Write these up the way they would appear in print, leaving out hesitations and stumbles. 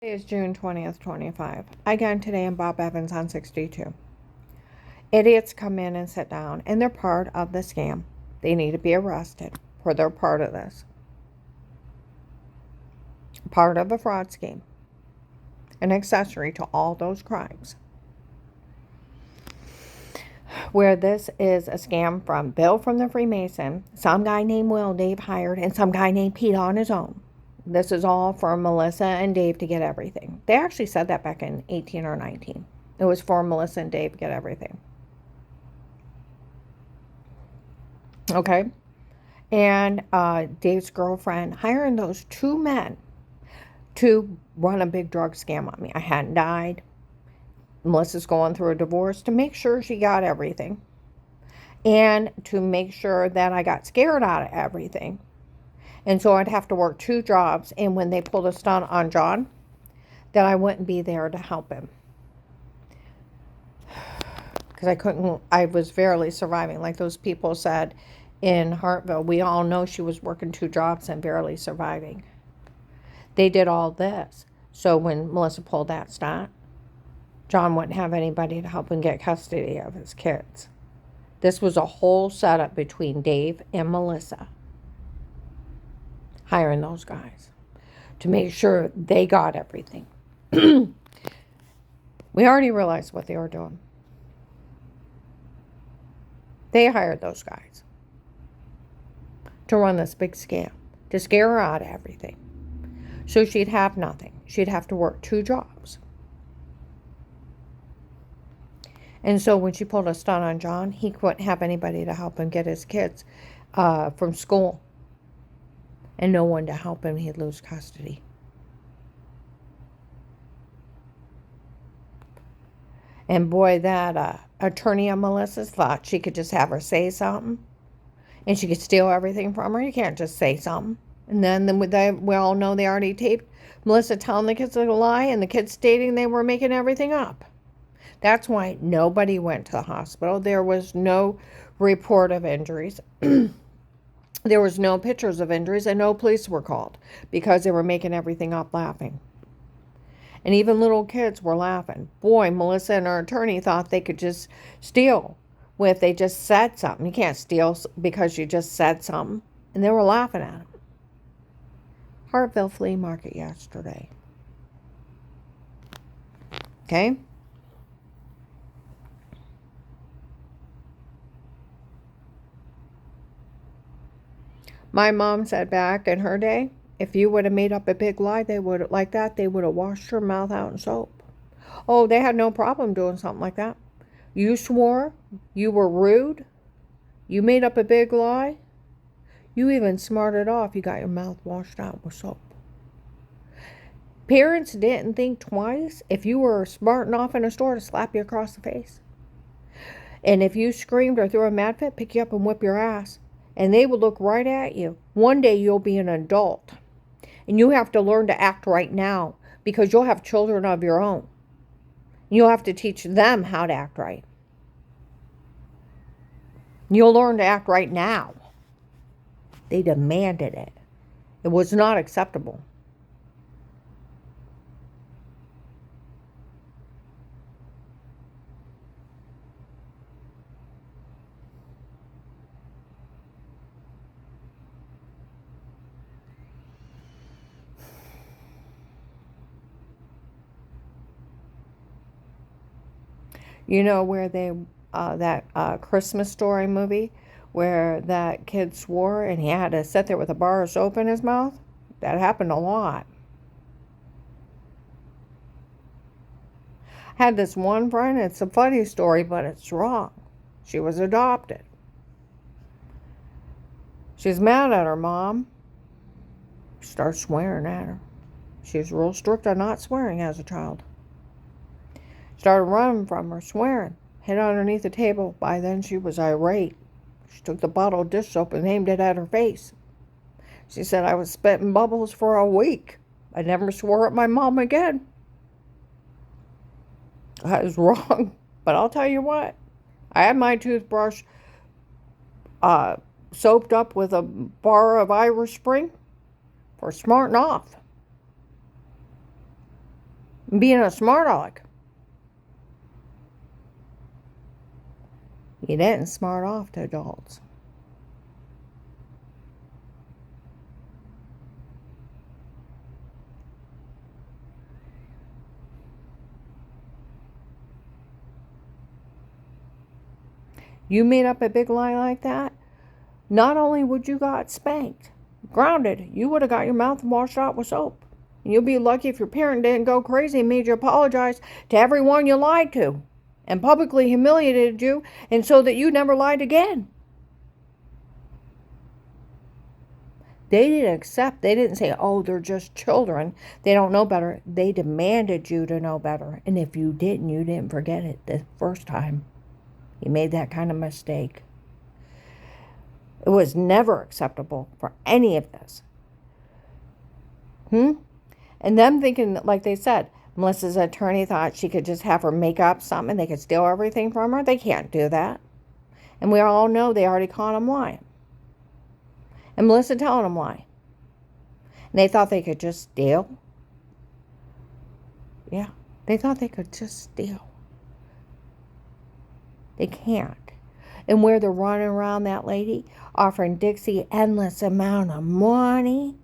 Today is June 20th, 25. Again, today I'm Bob Evans on 62. Idiots come in and sit down, and they're part of the scam. They need to be arrested for their part of this. Part of a fraud scheme. An accessory to all those crimes. Where this is a scam from Bill from the Freemason, some guy named Will Dave hired, and some guy named Pete on his own. This is all for Melissa and Dave to get everything. They actually said that back in 18 or 19. It was for Melissa and Dave to get everything. Okay? And Dave's girlfriend hiring those two men to run a big drug scam on me. I hadn't died. Melissa's going through a divorce to make sure she got everything. And to make sure that I got scared out of everything. And so I'd have to work two jobs. And when they pulled a stunt on John, that I wouldn't be there to help him. Because I was barely surviving. Like those people said in Hartville, we all know she was working two jobs and barely surviving. They did all this. So when Melissa pulled that stunt, John wouldn't have anybody to help him get custody of his kids. This was a whole setup between Dave and Melissa. Hiring those guys to make sure they got everything. We already realized what they were doing. They hired those guys to run this big scam, to scare her out of everything. So she'd have nothing. She'd have to work two jobs. And so when she pulled a stunt on John, he couldn't have anybody to help him get his kids from school. And no one to help him. He'd lose custody. And boy, that attorney on Melissa's thought she could just have her say something. And she could steal everything from her. You can't just say something. And then we all know they already taped Melissa telling the kids a lie and the kids stating they were making everything up. That's why nobody went to the hospital. There was no report of injuries. There was no pictures of injuries and no police were called because they were making everything up laughing. And even little kids were laughing. Boy, Melissa and her attorney thought they could just steal if they just said something. You can't steal because you just said something. And they were laughing at them. Hartville Flea Market yesterday. Okay? My mom said back in her day, if you would have made up a big lie, they would have washed your mouth out in soap. Oh, they had no problem doing something like that. You swore, you were rude, you made up a big lie, you even smarted off, you got your mouth washed out with soap. Parents didn't think twice if you were smart enough in a store to slap you across the face. And if you screamed or threw a mad fit, pick you up and whip your ass. And they will look right at you. One day you'll be an adult. And you have to learn to act right now because you'll have children of your own. You'll have to teach them how to act right. You'll learn to act right now. They demanded it. It was not acceptable. You know where that Christmas Story movie where that kid swore and he had to sit there with a bar of soap in his mouth? That happened a lot. I had this one friend, it's a funny story, but it's wrong. She was adopted. She's mad at her mom. She starts swearing at her. She was real strict on not swearing as a child. Started running from her, swearing. Hid underneath the table. By then she was irate. She took the bottle of dish soap and aimed it at her face. She said, I was spitting bubbles for a week. I never swore at my mom again. That is wrong. But I'll tell you what. I had my toothbrush soaped up with a bar of Irish Spring for smarting off. Being a smart aleck. You didn't smart off to adults. You made up a big lie like that, not only would you got spanked, grounded, you would have got your mouth washed out with soap. You'll be lucky if your parent didn't go crazy and made you apologize to everyone you lied to and publicly humiliated you, and so that you never lied again. They didn't accept, they didn't say, oh, they're just children, they don't know better. They demanded you to know better. And if you didn't forget it the first time you made that kind of mistake. It was never acceptable for any of this. And them thinking, like they said, Melissa's attorney thought she could just have her make up something and they could steal everything from her. They can't do that. And we all know they already caught him lying. And Melissa telling them why. And they thought they could just steal. Yeah, they thought they could just steal. They can't. And where they're running around that lady, offering Dixie endless amount of money,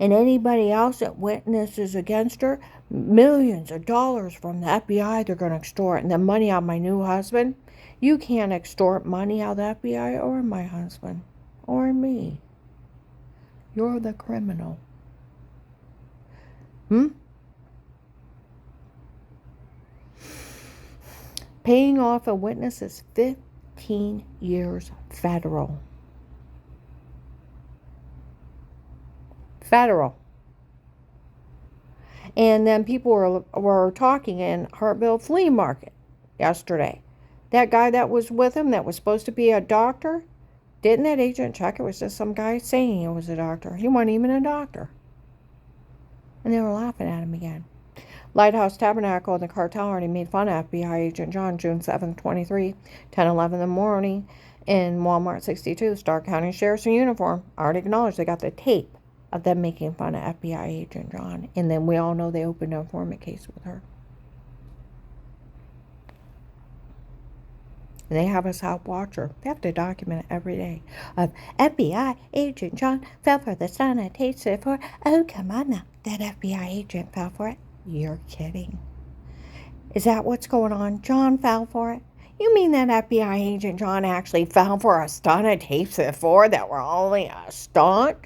and anybody else that witnesses against her, millions of dollars from the FBI they're going to extort, and the money out of my new husband. You can't extort money out of the FBI or my husband or me. You're the criminal. Paying off a witness is 15 years federal. Federal. And then people were talking in Hartville Flea Market yesterday. That guy that was with him that was supposed to be a doctor, didn't that agent check? It was just some guy saying he was a doctor. He wasn't even a doctor. And they were laughing at him again. Lighthouse Tabernacle and the cartel already made fun of FBI agent John, June 7th, 23, 10:11 in the morning in Walmart 62, Stark County Sheriff's in uniform. Already acknowledged they got the tape of them making fun of FBI agent John. And then we all know they opened an informant case with her. And they have a South Watcher. They have to document it every day. Of FBI agent John fell for the sanitation for. Oh, come on now. That FBI agent fell for it. You're kidding. Is that what's going on? John fell for it? You mean that FBI agent John actually fell for a stunt of tapes before that were only a stunt?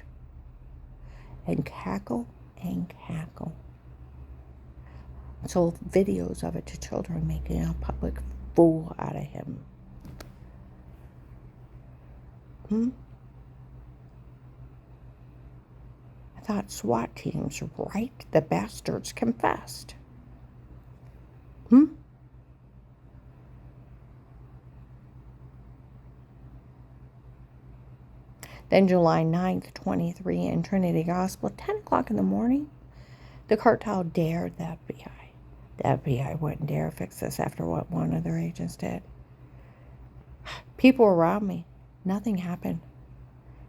And cackle and cackle. Sold videos of it to children, making a public fool out of him. I thought SWAT teams, right? The bastards confessed. Then July 9th, 23, in Trinity Gospel, 10 o'clock in the morning, the cartel dared the FBI. The FBI wouldn't dare fix this after what one of their agents did. People around me, nothing happened.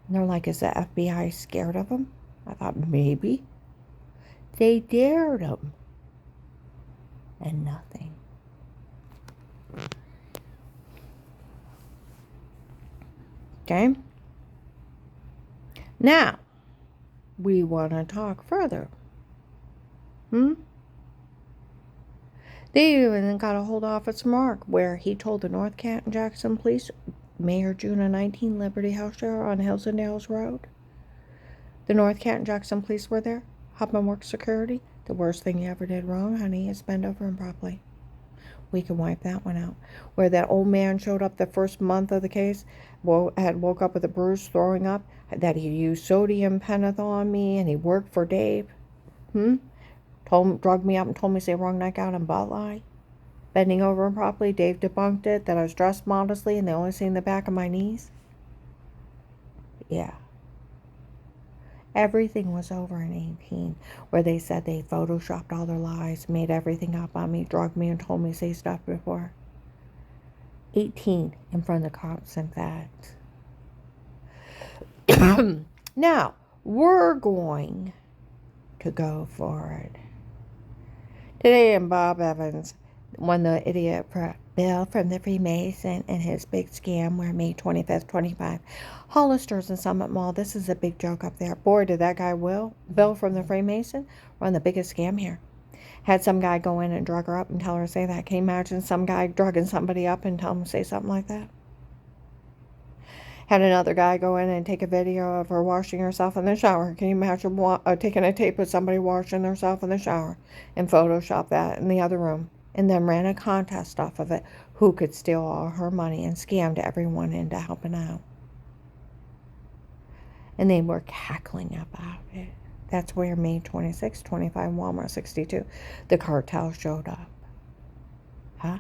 And they're like, is the FBI scared of them? I thought maybe. They dared them. And nothing. Okay? Now, we want to talk further. They even got a hold of Officer Mark, where he told the North Canton Jackson Police, Mayor June of 19, Liberty House Share on Hillsdale Road. The North Canton Jackson Police were there, helping work security. The worst thing you ever did wrong, honey, is bend over improperly. We can wipe that one out. Where that old man showed up the first month of the case, had woke up with a bruise, throwing up, that he used sodium pentothal on me, and he worked for Dave. Drugged me up and told me to say wrong neck out and butt lie. Bending over improperly, Dave debunked it, that I was dressed modestly and they only seen the back of my knees. Yeah. Everything was over in 18, where they said they photoshopped all their lies, made everything up on me, drugged me, and told me to say stuff before. 18 in front of the cops, in fact. Now, we're going to go forward Today in Bob Evans, when the idiot Bill from the Freemason and his big scam where May 25th, 25. Hollister's in Summit Mall. This is a big joke up there. Boy, did that guy Bill from the Freemason run the biggest scam here. Had some guy go in and drug her up and tell her to say that. Can you imagine some guy drugging somebody up and tell him to say something like that? Had another guy go in and take a video of her washing herself in the shower. Can you imagine taking a tape of somebody washing themselves in the shower and Photoshop that in the other room? And then ran a contest off of it. Who could steal all her money and scammed everyone into helping out. And they were cackling about it. That's where May 26, 25, Walmart 62, the cartel showed up. Huh?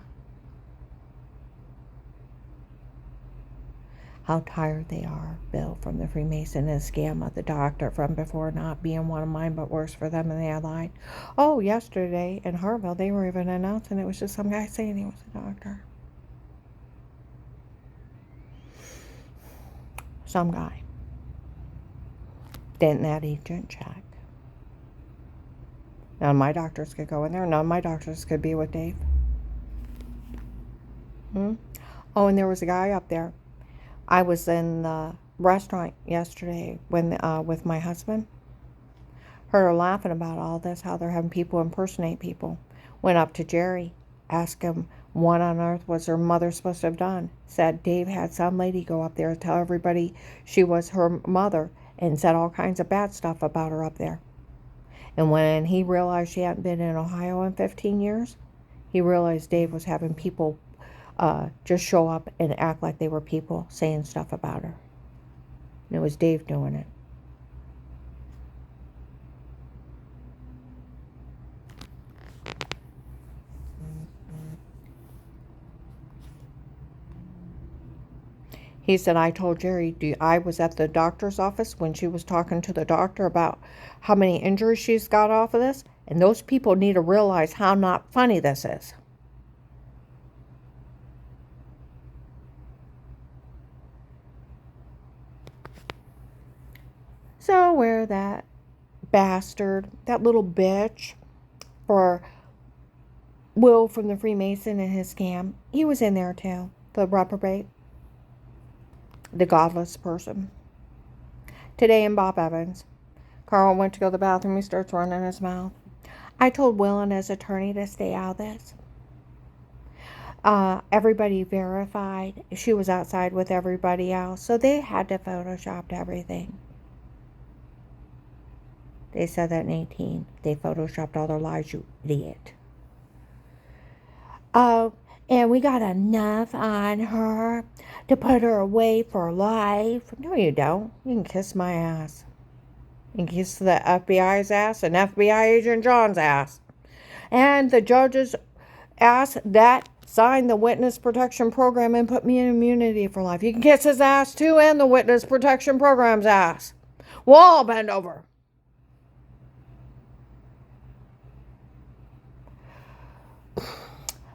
How tired they are, Bill from the Freemason and scam of the doctor from before not being one of mine, but worse for them, and they lied. Oh, yesterday in Hartville, they were even announcing it was just some guy saying he was a doctor. Some guy. Didn't that agent check? None of my doctors could go in there. None of my doctors could be with Dave. Oh, and there was a guy up there. I was in the restaurant yesterday with my husband. Heard her laughing about all this, how they're having people impersonate people. Went up to Jerry, asked him what on earth was her mother supposed to have done. Said Dave had some lady go up there and tell everybody she was her mother and said all kinds of bad stuff about her up there. And when he realized she hadn't been in Ohio in 15 years, he realized Dave was having people just show up and act like they were people saying stuff about her. And it was Dave doing it. He said, I told Jerry, I was at the doctor's office when she was talking to the doctor about how many injuries she's got off of this, and those people need to realize how not funny this is. So where that bastard, that little bitch, for Will from the Freemason and his scam, he was in there too, the reprobate, the godless person. Today in Bob Evans, Carl went to go to the bathroom, he starts running his mouth. I told Will and his attorney to stay out of this. Everybody verified she was outside with everybody else, so they had to Photoshop everything. They said that in 18. They Photoshopped all their lies, you idiot. And we got enough on her to put her away for life. No, you don't. You can kiss my ass. You can kiss the FBI's ass and FBI agent John's ass. And the judge's ass that signed the witness protection program and put me in immunity for life. You can kiss his ass too and the witness protection program's ass. We'll all bend over.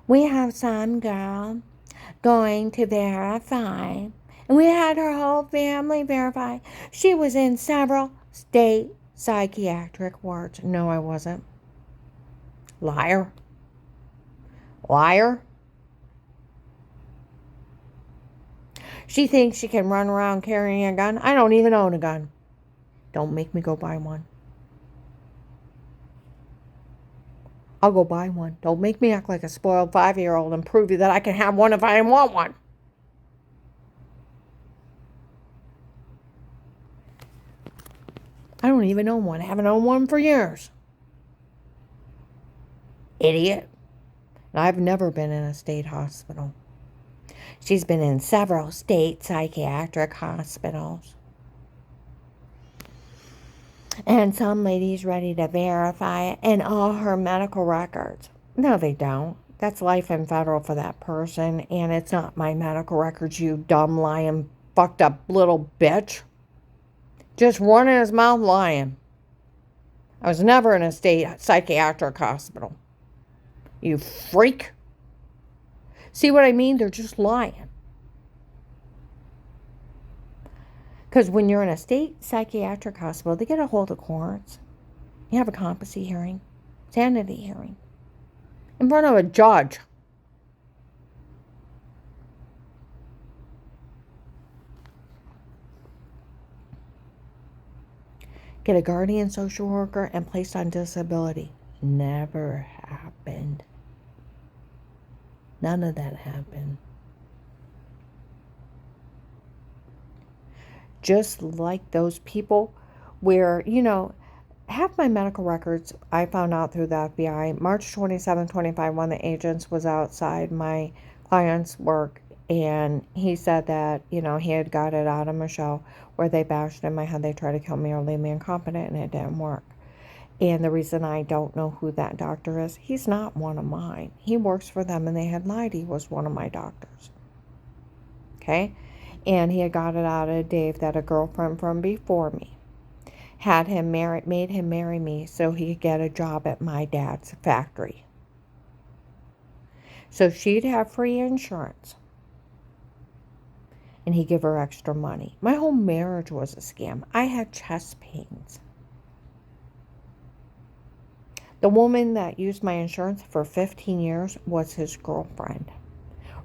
We have some girl going to verify, and we had her whole family verify. She was in several state psychiatric wards. No, I wasn't. Liar. Liar. She thinks she can run around carrying a gun. I don't even own a gun. Don't make me go buy one. I'll go buy one. Don't make me act like a spoiled 5-year-old and prove you that I can have one if I want one. I don't even own one. I haven't owned one for years. Idiot. And I've never been in a state hospital. She's been in several state psychiatric hospitals. And some lady's ready to verify it and all her medical records. No, they don't. That's life in federal for that person. And it's not my medical records, you dumb, lying, fucked up little bitch. Just running his mouth lying. I was never in a state psychiatric hospital. You freak. See what I mean? They're just lying. Because when you're in a state psychiatric hospital, they get a hold of courts. You have a competency hearing, sanity hearing. in front of a judge. Get a guardian social worker and placed on disability. Never happened. None of that happened. Just like those people where, half my medical records I found out through the FBI. March 27, 25, one of the agents was outside my client's work, and he said that, he had got it out of Michelle where they bashed in my head, they tried to kill me or leave me incompetent, and it didn't work. And the reason I don't know who that doctor is, he's not one of mine. He works for them, and they had lied he was one of my doctors. Okay? And he had got it out of Dave that a girlfriend from before me made him marry me so he could get a job at my dad's factory. So she'd have free insurance. And he'd give her extra money. My whole marriage was a scam. I had chest pains. The woman that used my insurance for 15 years was his girlfriend.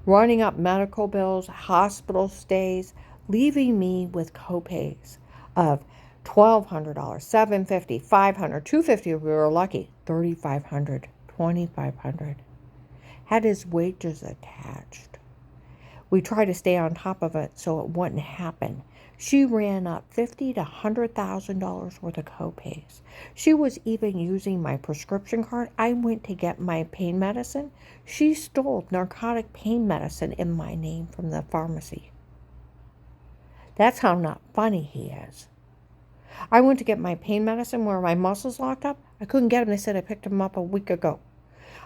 Running up medical bills, hospital stays, leaving me with copays of $1,200, $750, $500, $250 if we were lucky, $3,500, $2,500. Had his wages attached. We tried to stay on top of it so it wouldn't happen. She ran up $50,000 to $100,000 worth of copays. She was even using my prescription card. I went to get my pain medicine. She stole narcotic pain medicine in my name from the pharmacy. That's how not funny he is. I went to get my pain medicine where my muscles locked up. I couldn't get them. They said I picked them up a week ago.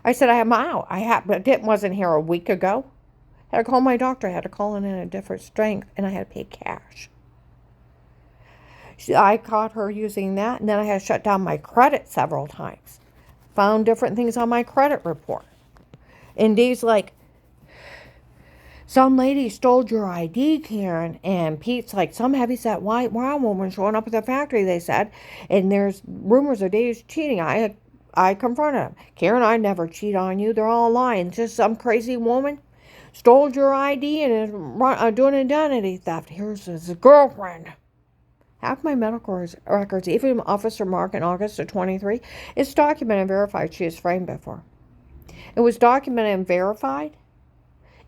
I said, I'm out. But it wasn't here a week ago. I had to call my doctor. I had to call in a different strength, and I had to pay cash. I caught her using that, and then I had to shut down my credit several times. Found different things on my credit report. And Dave's like, some lady stole your ID, Karen. And Pete's like, some heavyset white brown woman showing up at the factory, they said. And there's rumors of Dave's cheating. I confronted him. Karen, I never cheat on you. They're all lying. Just some crazy woman stole your ID and is doing identity theft. Here's his girlfriend. Half my medical records, even Officer Mark in August of 23, it's documented and verified she was framed before. It was documented and verified.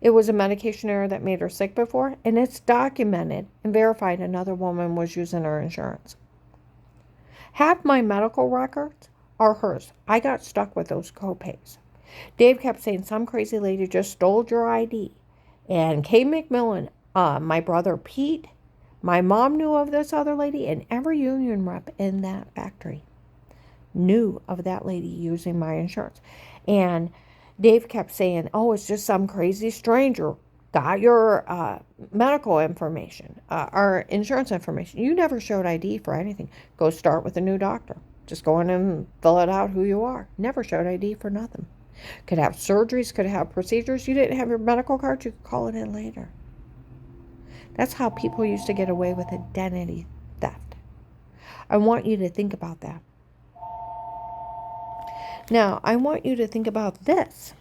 It was a medication error that made her sick before, and it's documented and verified another woman was using her insurance. Half my medical records are hers. I got stuck with those copays. Dave kept saying some crazy lady just stole your ID. And Kay McMillan, my brother Pete, my mom knew of this other lady, and every union rep in that factory knew of that lady using my insurance. And Dave kept saying, oh, it's just some crazy stranger got your medical information, our insurance information. You never showed ID for anything. Go start with a new doctor. Just go in and fill it out who you are. Never showed ID for nothing. Could have surgeries, could have procedures. You didn't have your medical card, you could call it in later. That's how people used to get away with identity theft. I want you to think about that. Now, I want you to think about this.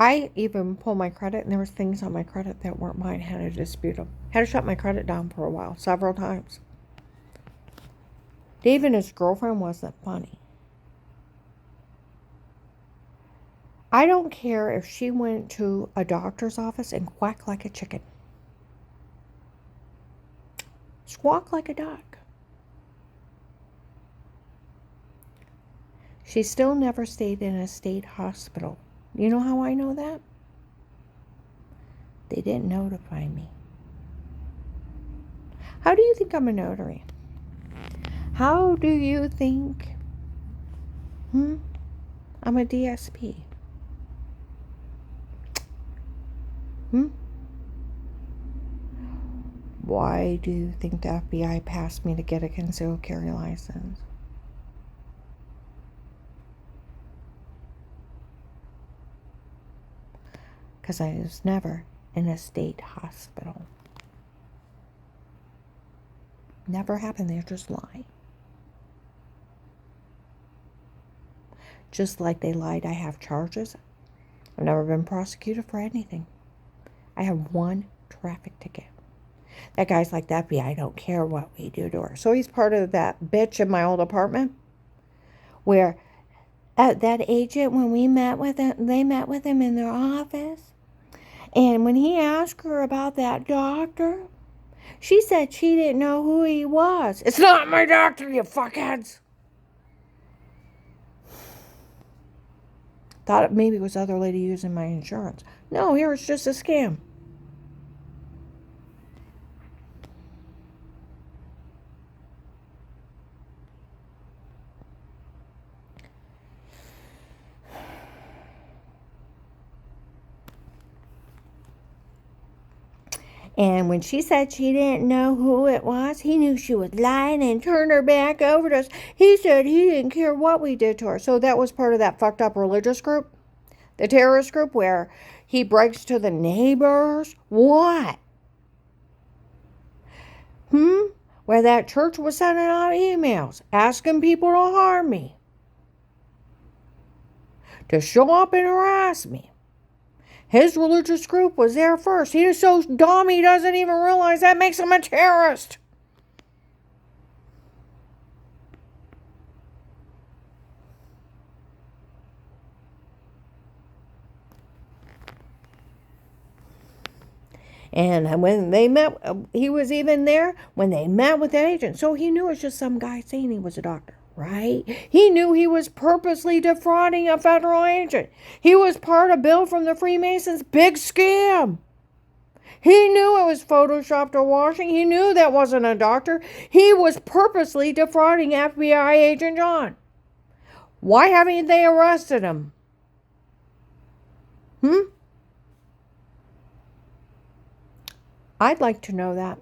I even pulled my credit, and there was things on my credit that weren't mine. Had to dispute them. Had to shut my credit down for a while, several times. Dave and his girlfriend wasn't funny. I don't care if she went to a doctor's office and quacked like a chicken. Squawk like a duck. She still never stayed in a state hospital. You know how I know that? They didn't notify me. How do you think I'm a notary? How do you think I'm a DSP? Why do you think the FBI passed me to get a concealed carry license? because I was never in a state hospital. Never happened. They're just lying. Just like they lied I have charges. I've never been prosecuted for anything. I have one traffic ticket. That guy's like, the FBI don't care what we do to her. So he's part of that bitch in my old apartment where that agent, when we met with him, they met with him in their office. And when he asked her about that doctor, she said she didn't know who he was. It's not my doctor, you fuckheads. Thought maybe it was other lady using my insurance. No, here it's just a scam. And when she said she didn't know who it was, he knew she was lying and turned her back over to us. He said he didn't care what we did to her. So that was part of that fucked up religious group, the terrorist group, where he breaks to the neighbors. What? Where that church was sending out emails asking people to harm me, to show up and harass me. His religious group was there first. He is so dumb he doesn't even realize that makes him a terrorist. And when they met, he was even there when they met with that agent. So he knew it was just some guy saying he was a doctor, right? He knew he was purposely defrauding a federal agent. He was part of Bill from the Freemasons' big scam. He knew it was photoshopped or washing. He knew that wasn't a doctor. He was purposely defrauding FBI agent John. Why haven't they arrested him? I'd like to know that.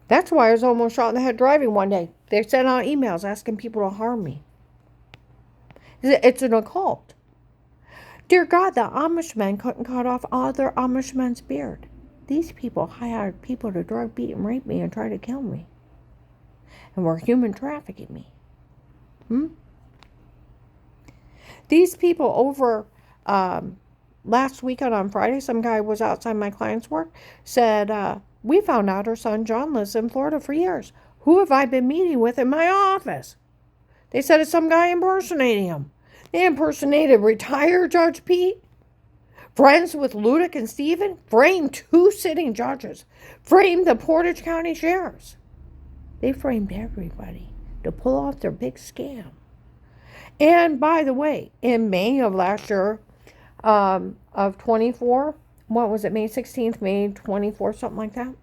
That's why I was almost shot in the head driving one day. They sent out emails asking people to harm me. It's an occult. Dear God, the Amish men couldn't cut off other Amish men's beard. These people hired people to drug, beat, and rape me and try to kill me. And were human trafficking me. These people over last weekend on Friday, some guy was outside my client's work, said, we found out her son John lives in Florida for years. Who have I been meeting with in my office? They said it's some guy impersonating him. They impersonated retired Judge Pete, friends with Ludick and Stephen, framed 2 sitting judges, framed the Portage County sheriffs. They framed everybody to pull off their big scam. And by the way, in May of last year, of 24, what was it, May 16th, May 24th, something like that? It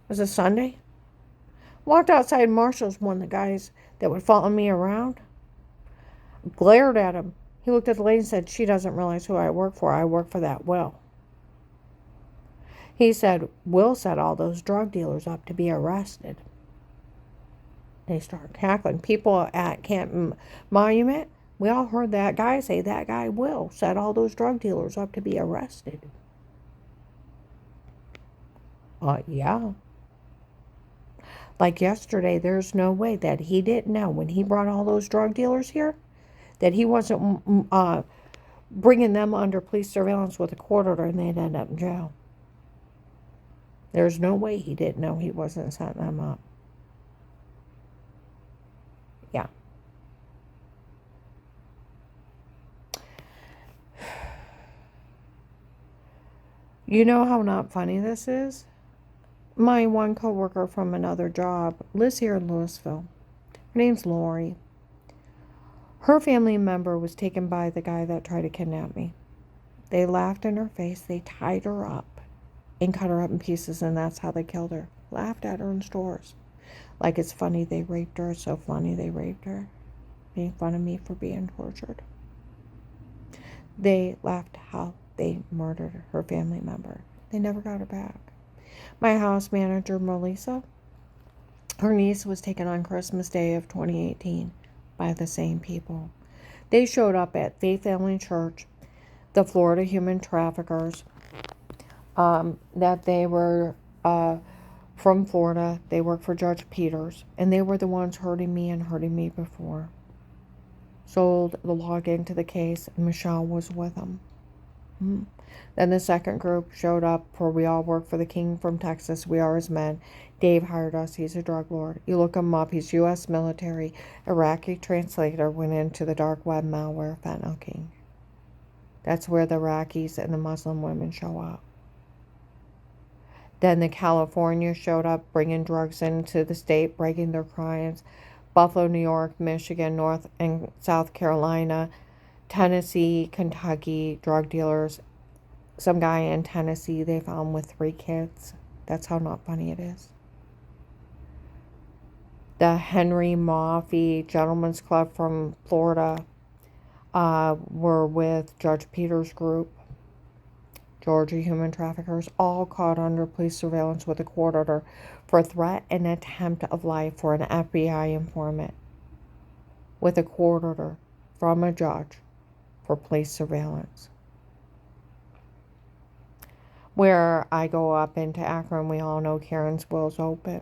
was a Sunday. Walked outside Marshall's, one of the guys that would follow me around, glared at him. He looked at the lady and said, she doesn't realize who I work for. I work for that Will. He said, Will set all those drug dealers up to be arrested. They started cackling. People at Camp Monument, we all heard that guy say that guy Will set all those drug dealers up to be arrested. Yeah. Like yesterday, there's no way that he didn't know when he brought all those drug dealers here that he wasn't bringing them under police surveillance with a court order and they'd end up in jail. There's no way he didn't know he wasn't setting them up. Yeah. You know how not funny this is? My one coworker from another job lives here in Louisville. Her name's Lori. Her family member was taken by the guy that tried to kidnap me. They laughed in her face. They tied her up and cut her up in pieces, and that's how they killed her. Laughed at her in stores. Like it's funny they raped her. It's so funny they raped her. Making fun of me for being tortured. They laughed how they murdered her family member. They never got her back. My house manager, Melissa, her niece was taken on Christmas Day of 2018 by the same people. They showed up at Faith Family Church the Florida human traffickers, that they were from Florida. They worked for Judge Peters, and they were the ones hurting me before. Sold the login to the case, and Michelle was with them. Then the second group showed up for We All Work for the King from Texas. We Are His Men. Dave hired us. He's a drug lord. You look him up. He's U.S. military. Iraqi translator went into the dark web malware Fentanyl King. That's where the Iraqis and the Muslim women show up. Then the California showed up, bringing drugs into the state, breaking their crimes. Buffalo, New York, Michigan, North and South Carolina, Tennessee, Kentucky, drug dealers. Some guy in Tennessee they found with 3 kids. That's how not funny it is. The Henry Maffei Gentlemen's Club from Florida were with Judge Peters' group. Georgia human traffickers, all caught under police surveillance with a court order for threat and attempt of life for an FBI informant. With a court order from a judge for police surveillance. Where I go up into Akron, we all know Karen's Will's open.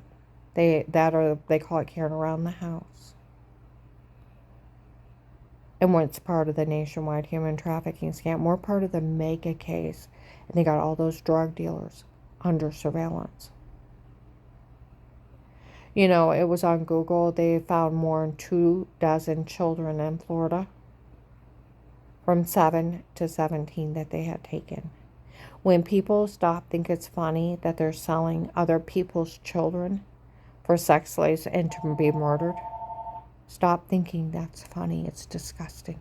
They call it Karen Around the House. And it's part of the nationwide human trafficking scam. We're part of the mega case. And they got all those drug dealers under surveillance. You know, it was on Google. They found more than 24 children in Florida from 7 to 17 that they had taken. When people think it's funny that they're selling other people's children for sex slaves and to be murdered, stop thinking that's funny. It's disgusting.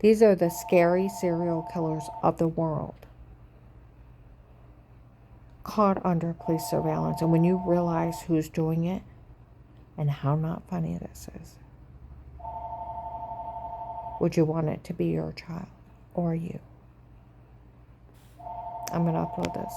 These are the scary serial killers of the world, caught under police surveillance. And when you realize who's doing it and how not funny this is, would you want it to be your child or you? I'm going to upload this.